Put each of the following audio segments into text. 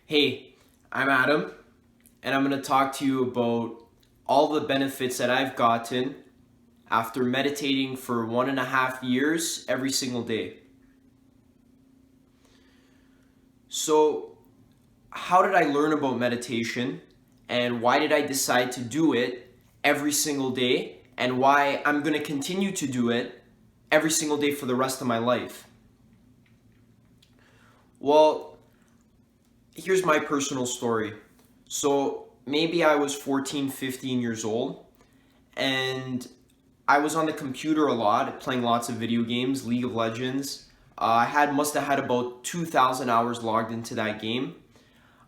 Hey, I'm Adam, and I'm going to talk to you about all the benefits that I've gotten after meditating for 1.5 years every single day. So, how did I learn about meditation, and why did I decide to do it every single day, and why I'm going to continue to do it every single day for the rest of my life? Well, here's my personal story. So, maybe I was 14, 15 years old, and I was on the computer a lot, playing lots of video games, League of Legends. I must have had about 2,000 hours logged into that game.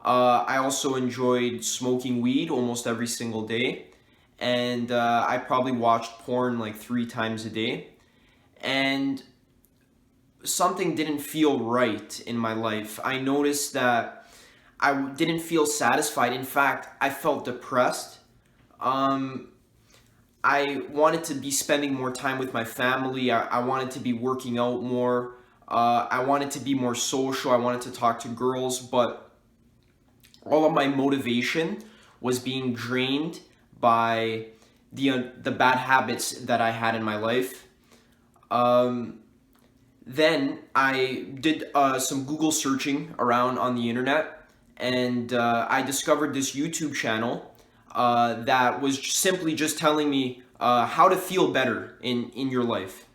I also enjoyed smoking weed almost every single day, and I probably watched porn like 3 times a day. And something didn't feel right in my life. I noticed that I didn't feel satisfied. In fact, I felt depressed. Um, I wanted to be spending more time with my family. I wanted to be working out more. I wanted to be more social. I wanted to talk to girls, but all of my motivation was being drained by the bad habits that I had in my life. Um, then I did some Google searching around on the internet, and I discovered this YouTube channel that was simply just telling me how to feel better in your life.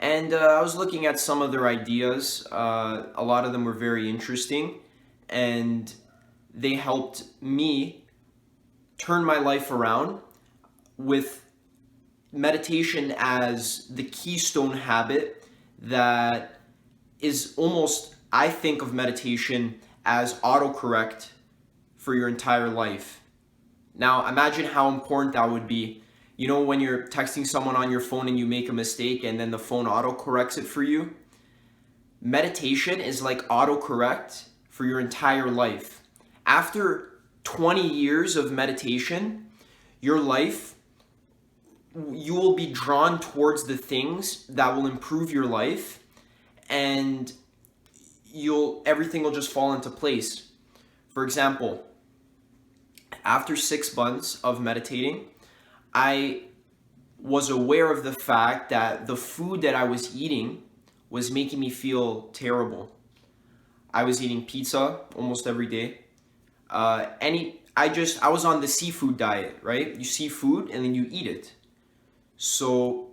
And I was looking at some of their ideas. A lot of them were very interesting, and they helped me turn my life around with meditation as the keystone habit that is almost, I think of meditation as autocorrect for your entire life. Now, imagine how important that would be. You know, when you're texting someone on your phone and you make a mistake and then the phone autocorrects it for you? Meditation is like autocorrect for your entire life. After 20 years of meditation, your life, you will be drawn towards the things that will improve your life, and everything will just fall into place. For example, after 6 months of meditating, I was aware of the fact that the food that I was eating was making me feel terrible. I was eating pizza almost every day. I was on the seafood diet, right? You see food and then you eat it. So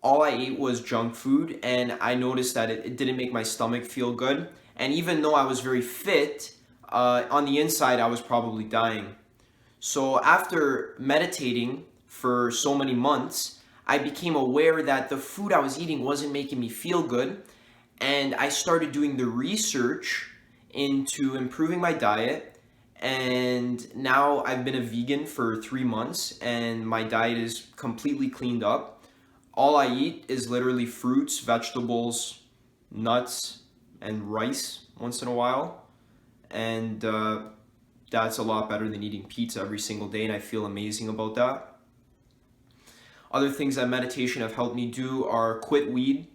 all I ate was junk food, and I noticed that it didn't make my stomach feel good. And even though I was very fit, on the inside I was probably dying. So after meditating for so many months, I became aware that the food I was eating wasn't making me feel good, and I started doing the research into improving my diet. And now I've been a vegan for 3 months, and my diet is completely cleaned up. All I eat is literally fruits, vegetables, nuts, and rice once in a while. And that's a lot better than eating pizza every single day, and I feel amazing about that. Other things that meditation have helped me do are quit weed.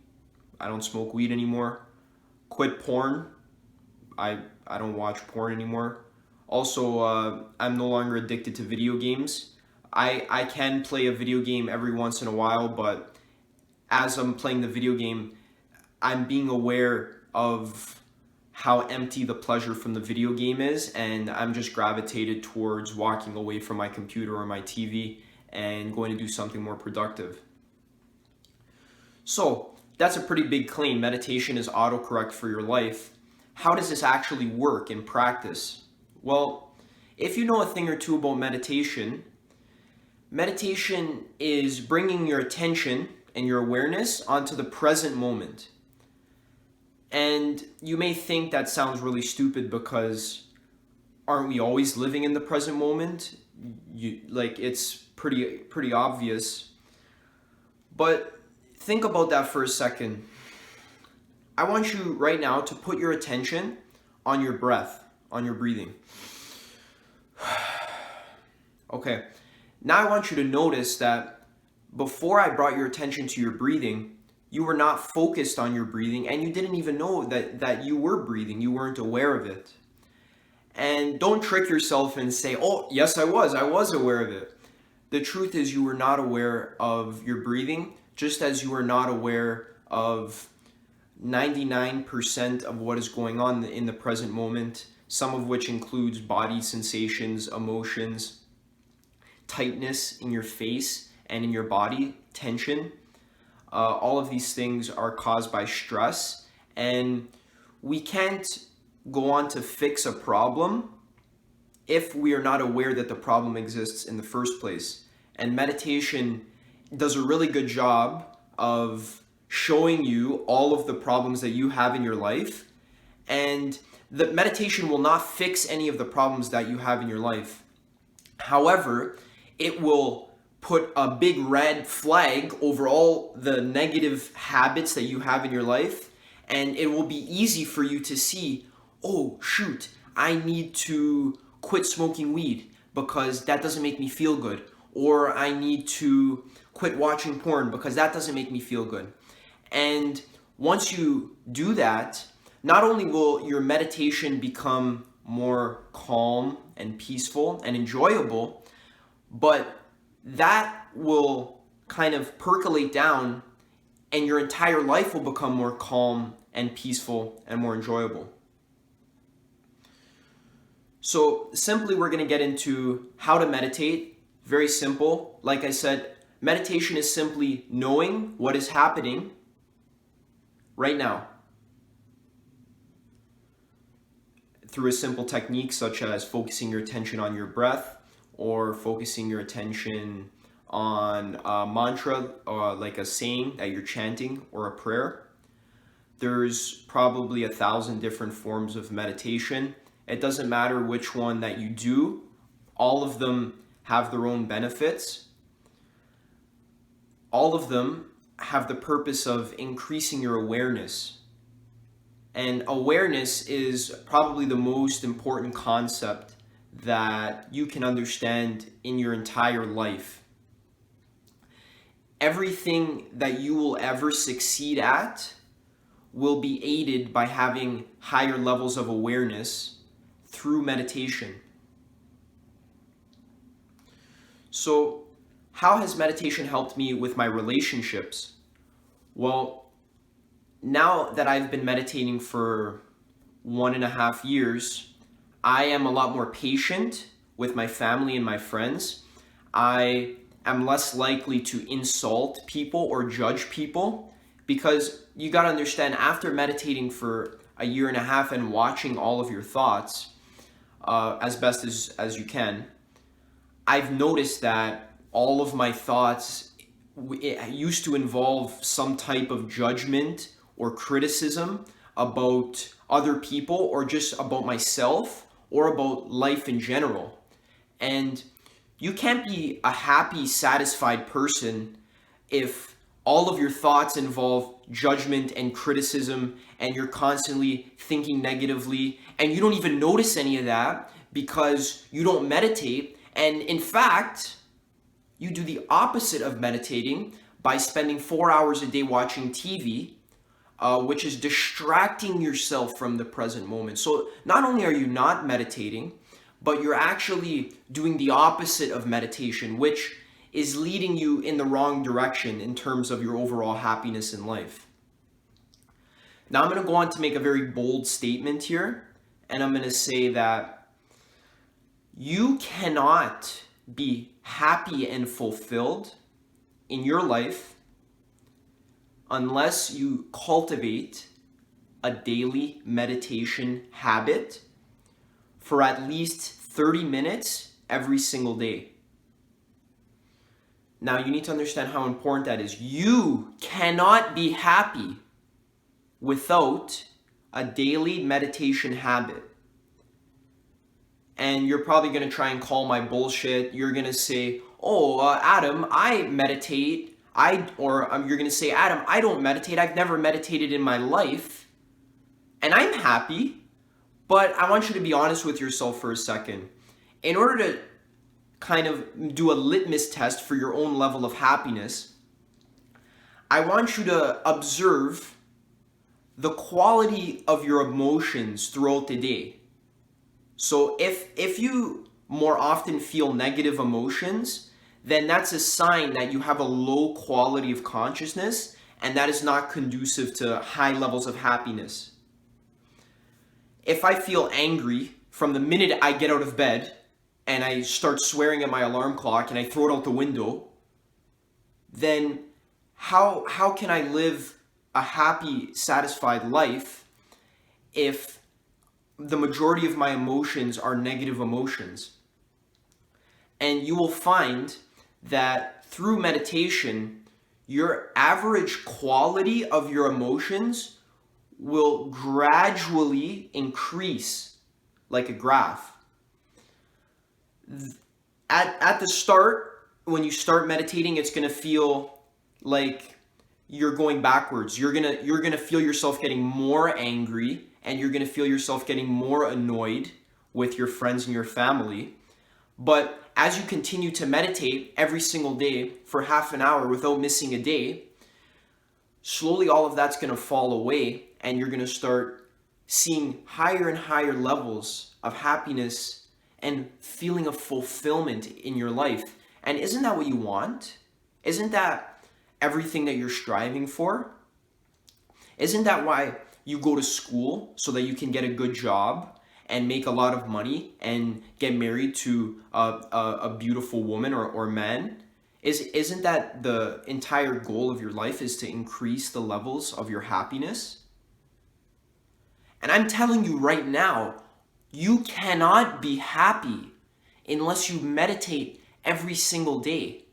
I don't smoke weed anymore. Quit porn. I don't watch porn anymore. Also, I'm no longer addicted to video games. I can play a video game every once in a while, but as I'm playing the video game, I'm being aware of how empty the pleasure from the video game is, and I'm just gravitated towards walking away from my computer or my TV and going to do something more productive. So, that's a pretty big claim. Meditation is autocorrect for your life. How does this actually work in practice? Well, if you know a thing or two about meditation, meditation is bringing your attention and your awareness onto the present moment. And you may think that sounds really stupid because aren't we always living in the present moment? It's pretty obvious. But think about that for a second. I want you right now to put your attention on your breath, on your breathing. Okay. Now I want you to notice that before I brought your attention to your breathing, you were not focused on your breathing, and you didn't even know that you were breathing. You weren't aware of it. And don't trick yourself and say, oh, yes, I was aware of it. The truth is you were not aware of your breathing, just as you were not aware of 99% of what is going on in the present moment, some of which includes body sensations, emotions, tightness in your face and in your body, tension. All of these things are caused by stress, and we can't go on to fix a problem if we are not aware that the problem exists in the first place. And meditation does a really good job of showing you all of the problems that you have in your life, and the meditation will not fix any of the problems that you have in your life. However, it will put a big red flag over all the negative habits that you have in your life, and it will be easy for you to see, oh shoot, I need to quit smoking weed because that doesn't make me feel good, or I need to quit watching porn because that doesn't make me feel good. And once you do that, not only will your meditation become more calm and peaceful and enjoyable, but that will kind of percolate down and your entire life will become more calm and peaceful and more enjoyable. So simply we're going to get into how to meditate. Very simple. Like I said, meditation is simply knowing what is happening right now through a simple technique such as focusing your attention on your breath, or focusing your attention on a mantra, like a saying that you're chanting, or a prayer. There's probably 1,000 different forms of meditation. It doesn't matter which one that you do. All of them have their own benefits. All of them have the purpose of increasing your awareness. And awareness is probably the most important concept that you can understand in your entire life. Everything that you will ever succeed at will be aided by having higher levels of awareness through meditation. So, how has meditation helped me with my relationships? Well, now that I've been meditating for 1.5 years, I am a lot more patient with my family and my friends. I am less likely to insult people or judge people, because you got to understand, after meditating for 1.5 years and watching all of your thoughts as best as you can, I've noticed that all of my thoughts used to involve some type of judgment or criticism about other people, or just about myself, or about life in general. And you can't be a happy, satisfied person if all of your thoughts involve judgment and criticism, and you're constantly thinking negatively, and you don't even notice any of that because you don't meditate. And in fact, you do the opposite of meditating by spending 4 hours a day watching TV, which is distracting yourself from the present moment. So not only are you not meditating, but you're actually doing the opposite of meditation, which is leading you in the wrong direction in terms of your overall happiness in life. Now I'm going to go on to make a very bold statement here, and I'm going to say that you cannot be happy and fulfilled in your life unless you cultivate a daily meditation habit for at least 30 minutes every single day. Now you need to understand how important that is. You cannot be happy without a daily meditation habit. And you're probably going to try and call my bullshit. You're going to say, Adam, I meditate. You're going to say, Adam, I don't meditate. I've never meditated in my life. And I'm happy. But I want you to be honest with yourself for a second. In order to kind of do a litmus test for your own level of happiness, I want you to observe the quality of your emotions throughout the day. So if you more often feel negative emotions, then that's a sign that you have a low quality of consciousness, and that is not conducive to high levels of happiness. If I feel angry from the minute I get out of bed and I start swearing at my alarm clock and I throw it out the window, then how can I live a happy, satisfied life if the majority of my emotions are negative emotions? And you will find that through meditation, your average quality of your emotions will gradually increase like a graph. At the start, when you start meditating, it's going to feel like you're going backwards. You're gonna feel yourself getting more angry, and you're gonna feel yourself getting more annoyed with your friends and your family. But as you continue to meditate every single day for half an hour without missing a day, slowly all of that's going to fall away, and you're going to start seeing higher and higher levels of happiness and feeling of fulfillment in your life. And isn't that what you want? Isn't that everything that you're striving for? Isn't that why you go to school, so that you can get a good job and make a lot of money and get married to a beautiful woman or man? Isn't that the entire goal of your life, is to increase the levels of your happiness? And I'm telling you right now, you cannot be happy unless you meditate every single day.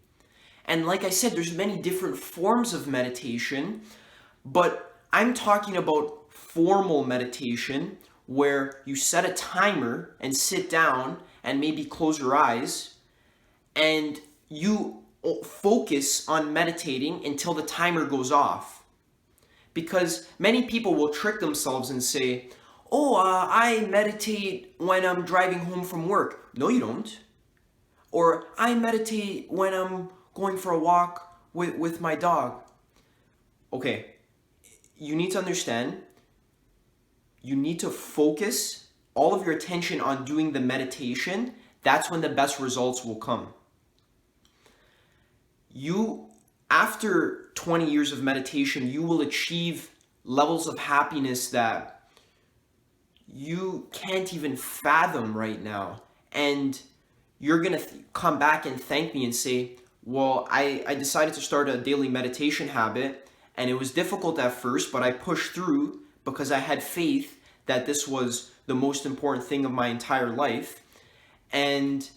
And like I said, there's many different forms of meditation, but I'm talking about formal meditation where you set a timer and sit down and maybe close your eyes, and you focus on meditating until the timer goes off. Because many people will trick themselves and say, oh, I meditate when I'm driving home from work. No, you don't. Or I meditate when I'm going for a walk with my dog. Okay, you need to understand, you need to focus all of your attention on doing the meditation. That's when the best results will come. After 20 years of meditation, you will achieve levels of happiness that you can't even fathom right now. And you're going to come back and thank me and say, well, I decided to start a daily meditation habit, and it was difficult at first, but I pushed through because I had faith that this was the most important thing of my entire life. And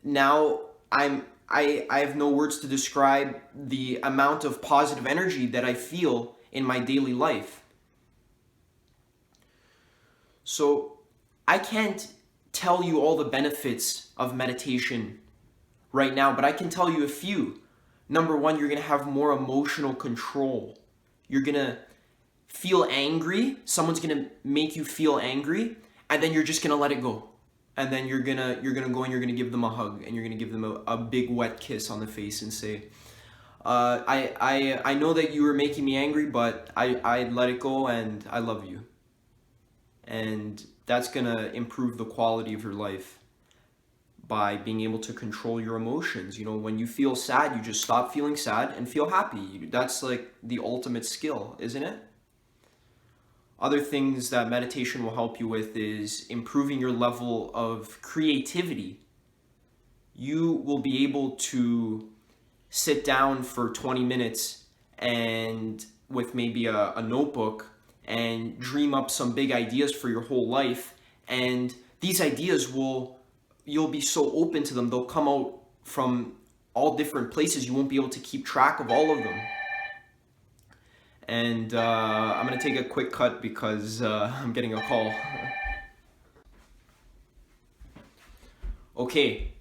now I have no words to describe the amount of positive energy that I feel in my daily life. So I can't tell you all the benefits of meditation right now, but I can tell you a few. Number one, you're going to have more emotional control. You're going to feel angry. Someone's going to make you feel angry, and then you're just going to let it go. And then you're gonna go and you're gonna give them a hug, and you're gonna give them a big wet kiss on the face and say, I know that you were making me angry, but I let it go and I love you. And that's gonna improve the quality of your life by being able to control your emotions. You know, when you feel sad, you just stop feeling sad and feel happy. That's like the ultimate skill, isn't it? Other things that meditation will help you with is improving your level of creativity. You will be able to sit down for 20 minutes and with maybe a notebook and dream up some big ideas for your whole life. And these ideas you'll be so open to them, they'll come out from all different places. You won't be able to keep track of all of them. And I'm going to take a quick cut because I'm getting a call. Okay,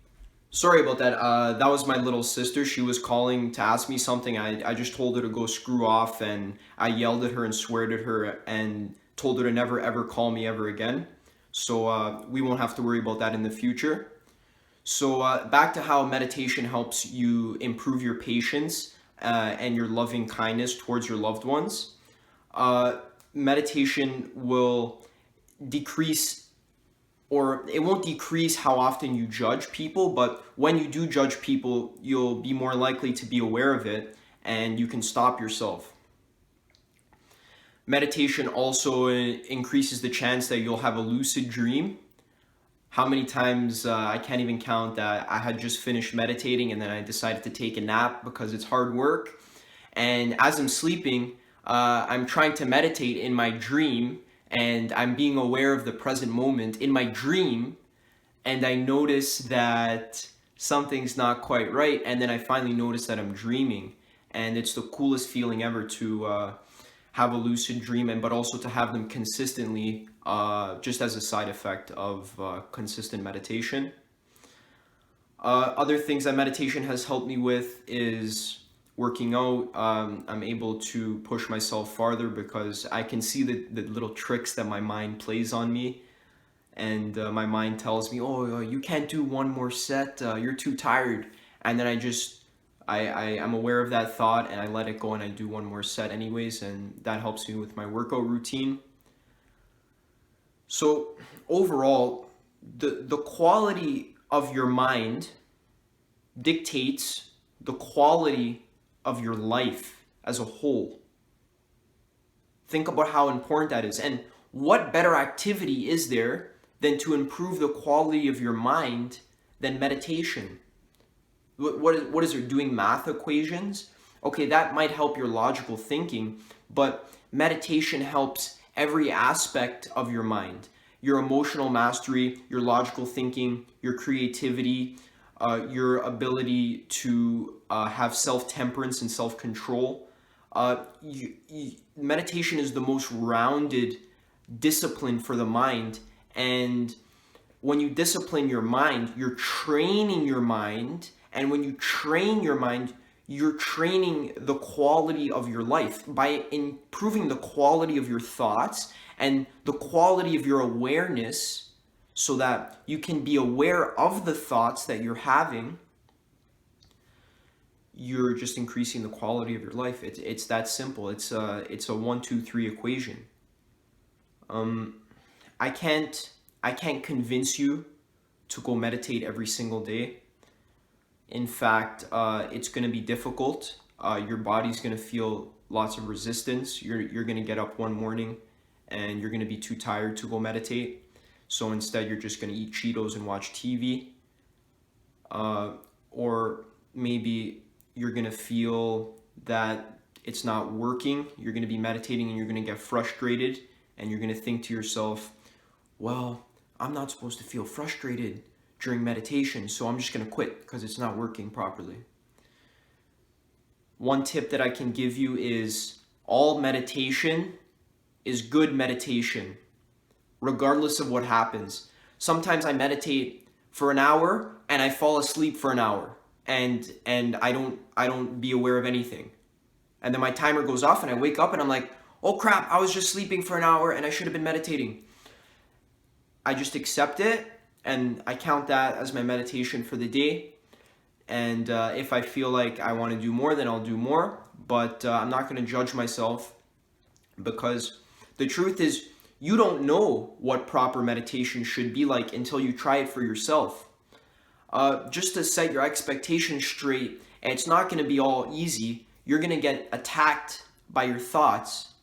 sorry about that. That was my little sister. She was calling to ask me something. I just told her to go screw off, and I yelled at her and sweared at her and told her to never ever call me ever again. So we won't have to worry about that in the future. So back to how meditation helps you improve your patience and your loving kindness towards your loved ones. Meditation will decrease or it won't decrease how often you judge people, but when you do judge people, you'll be more likely to be aware of it and you can stop yourself. Meditation also increases the chance that you'll have a lucid dream. How many times, I can't even count, that I had just finished meditating and then I decided to take a nap because it's hard work. And as I'm sleeping, I'm trying to meditate in my dream, and I'm being aware of the present moment in my dream, and I notice that something's not quite right, and then I finally notice that I'm dreaming. And it's the coolest feeling ever to have a lucid dream, and but also to have them consistently, just as a side effect of consistent meditation. Other things that meditation has helped me with is working out. I'm able to push myself farther because I can see the little tricks that my mind plays on me. And my mind tells me, oh, you can't do one more set, you're too tired. And then I'm aware of that thought and I let it go and I do one more set anyways, and that helps me with my workout routine. So overall, the quality of your mind dictates the quality of your life as a whole. Think about how important that is. And what better activity is there than to improve the quality of your mind than meditation? What is it, doing math equations? Okay, that might help your logical thinking, but meditation helps every aspect of your mind. Your emotional mastery, your logical thinking, your creativity, your ability to have self-temperance and self-control. Meditation is the most rounded discipline for the mind, and when you discipline your mind, you're training your mind, and when you train your mind, you're training the quality of your life by improving the quality of your thoughts and the quality of your awareness, so that you can be aware of the thoughts that you're having. You're just increasing the quality of your life. It's that simple. It's a 1, 2, 3 equation. I can't convince you to go meditate every single day. In fact, it's going to be difficult. Your body's going to feel lots of resistance. You're going to get up one morning and you're going to be too tired to go meditate. So instead, you're just going to eat Cheetos and watch TV. Or maybe you're going to feel that it's not working. You're going to be meditating and you're going to get frustrated. And you're going to think to yourself, well, I'm not supposed to feel frustrated during meditation, so I'm just going to quit because it's not working properly. One tip that I can give you is all meditation is good meditation, regardless of what happens. Sometimes I meditate for an hour and I fall asleep for an hour, and I don't be aware of anything. And then my timer goes off and I wake up and I'm like, oh crap, I was just sleeping for an hour and I should have been meditating. I just accept it and I count that as my meditation for the day. And if I feel like I want to do more, then I'll do more. But I'm not going to judge myself, because the truth is, you don't know what proper meditation should be like until you try it for yourself. Just to set your expectations straight, and it's not going to be all easy. You're going to get attacked by your thoughts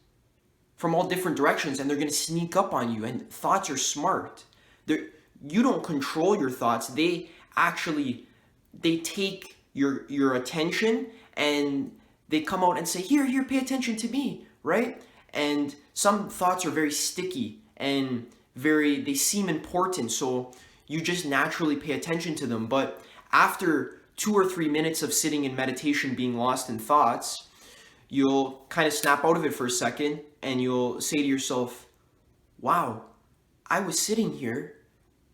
from all different directions, and they're going to sneak up on you. And thoughts are smart. You don't control your thoughts. They take your attention and they come out and say, here, pay attention to me, right? And some thoughts are very sticky and they seem important, so you just naturally pay attention to them. But after 2 or 3 minutes of sitting in meditation, being lost in thoughts, you'll kind of snap out of it for a second and you'll say to yourself, wow, I was sitting here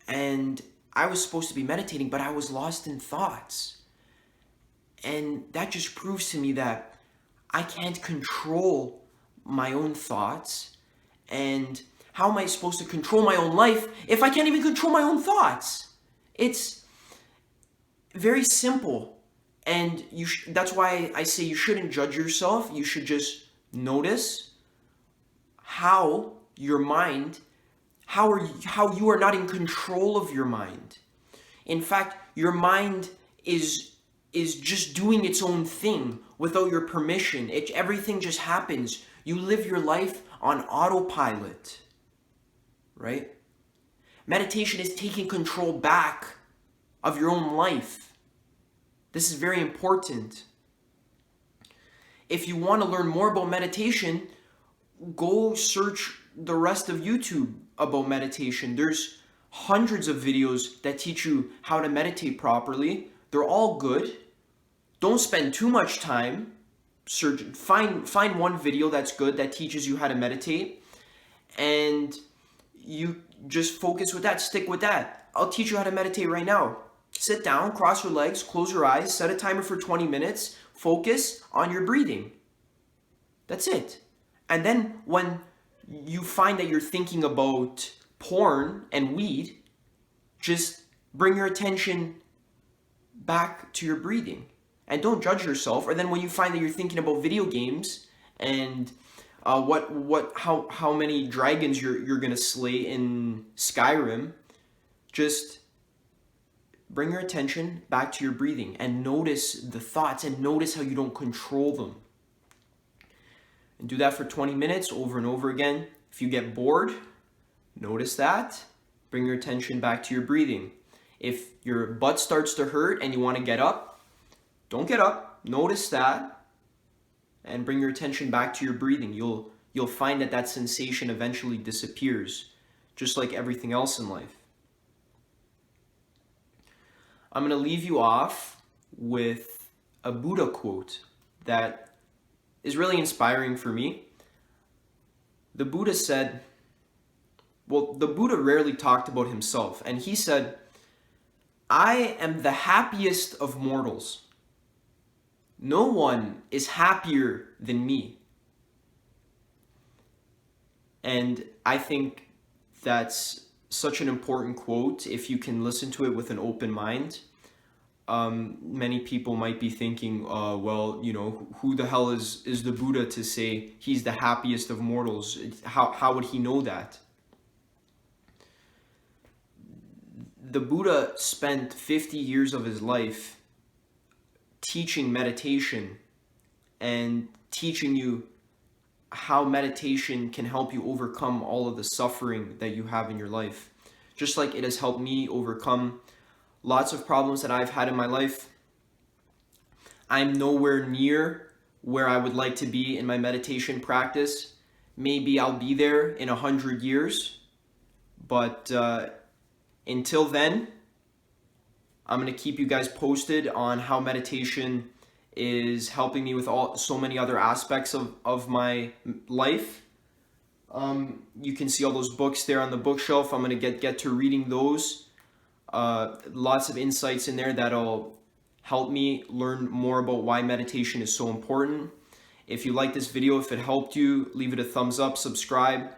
and I was supposed to be meditating, but I was lost in thoughts. And that just proves to me that I can't control my own thoughts. And how am I supposed to control my own life if I can't even control my own thoughts? It's very simple. And that's why I say you shouldn't judge yourself. You should just notice how your mind how you are not in control of your mind. In fact, your mind is just doing its own thing without your permission. Everything just happens. You live your life on autopilot, right? Meditation is taking control back of your own life. This is very important. If you want to learn more about meditation, go search the rest of YouTube about meditation. There's hundreds of videos that teach you how to meditate properly. They're all good. Don't spend too much time searching. Find one video that's good that teaches you how to meditate, and you just focus with that. Stick with that. I'll teach you how to meditate right now. Sit down, cross your legs, close your eyes, set a timer for 20 minutes, focus on your breathing. That's it. And then when you find that you're thinking about porn and weed, just bring your attention back to your breathing. And don't judge yourself. Or then when you find that you're thinking about video games and how many dragons you're gonna slay in Skyrim, just bring your attention back to your breathing and notice the thoughts and notice how you don't control them. And do that for 20 minutes over and over again. If you get bored, notice that. Bring your attention back to your breathing. If your butt starts to hurt and you want to get up, don't get up. Notice that and bring your attention back to your breathing. You'll find that sensation eventually disappears, just like everything else in life. I'm going to leave you off with a Buddha quote that is really inspiring for me. The Buddha said, the Buddha rarely talked about himself, and he said, "I am the happiest of mortals. No one is happier than me." And I think that's such an important quote if you can listen to it with an open mind. Many people might be thinking, who the hell is the Buddha to say he's the happiest of mortals? How would he know that? The Buddha spent 50 years of his life teaching meditation and teaching you how meditation can help you overcome all of the suffering that you have in your life. Just like it has helped me overcome lots of problems that I've had in my life. I'm nowhere near where I would like to be in my meditation practice. Maybe I'll be there in 100 years, but until then, I'm going to keep you guys posted on how meditation is helping me with so many other aspects of my life. You can see all those books there on the bookshelf. I'm going to get to reading those. Lots of insights in there that'll help me learn more about why meditation is so important. If you like this video, if it helped you, leave it a thumbs up, subscribe.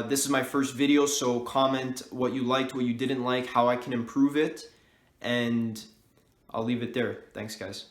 This is my first video, so comment what you liked, what you didn't like, how I can improve it, and I'll leave it there. Thanks, guys.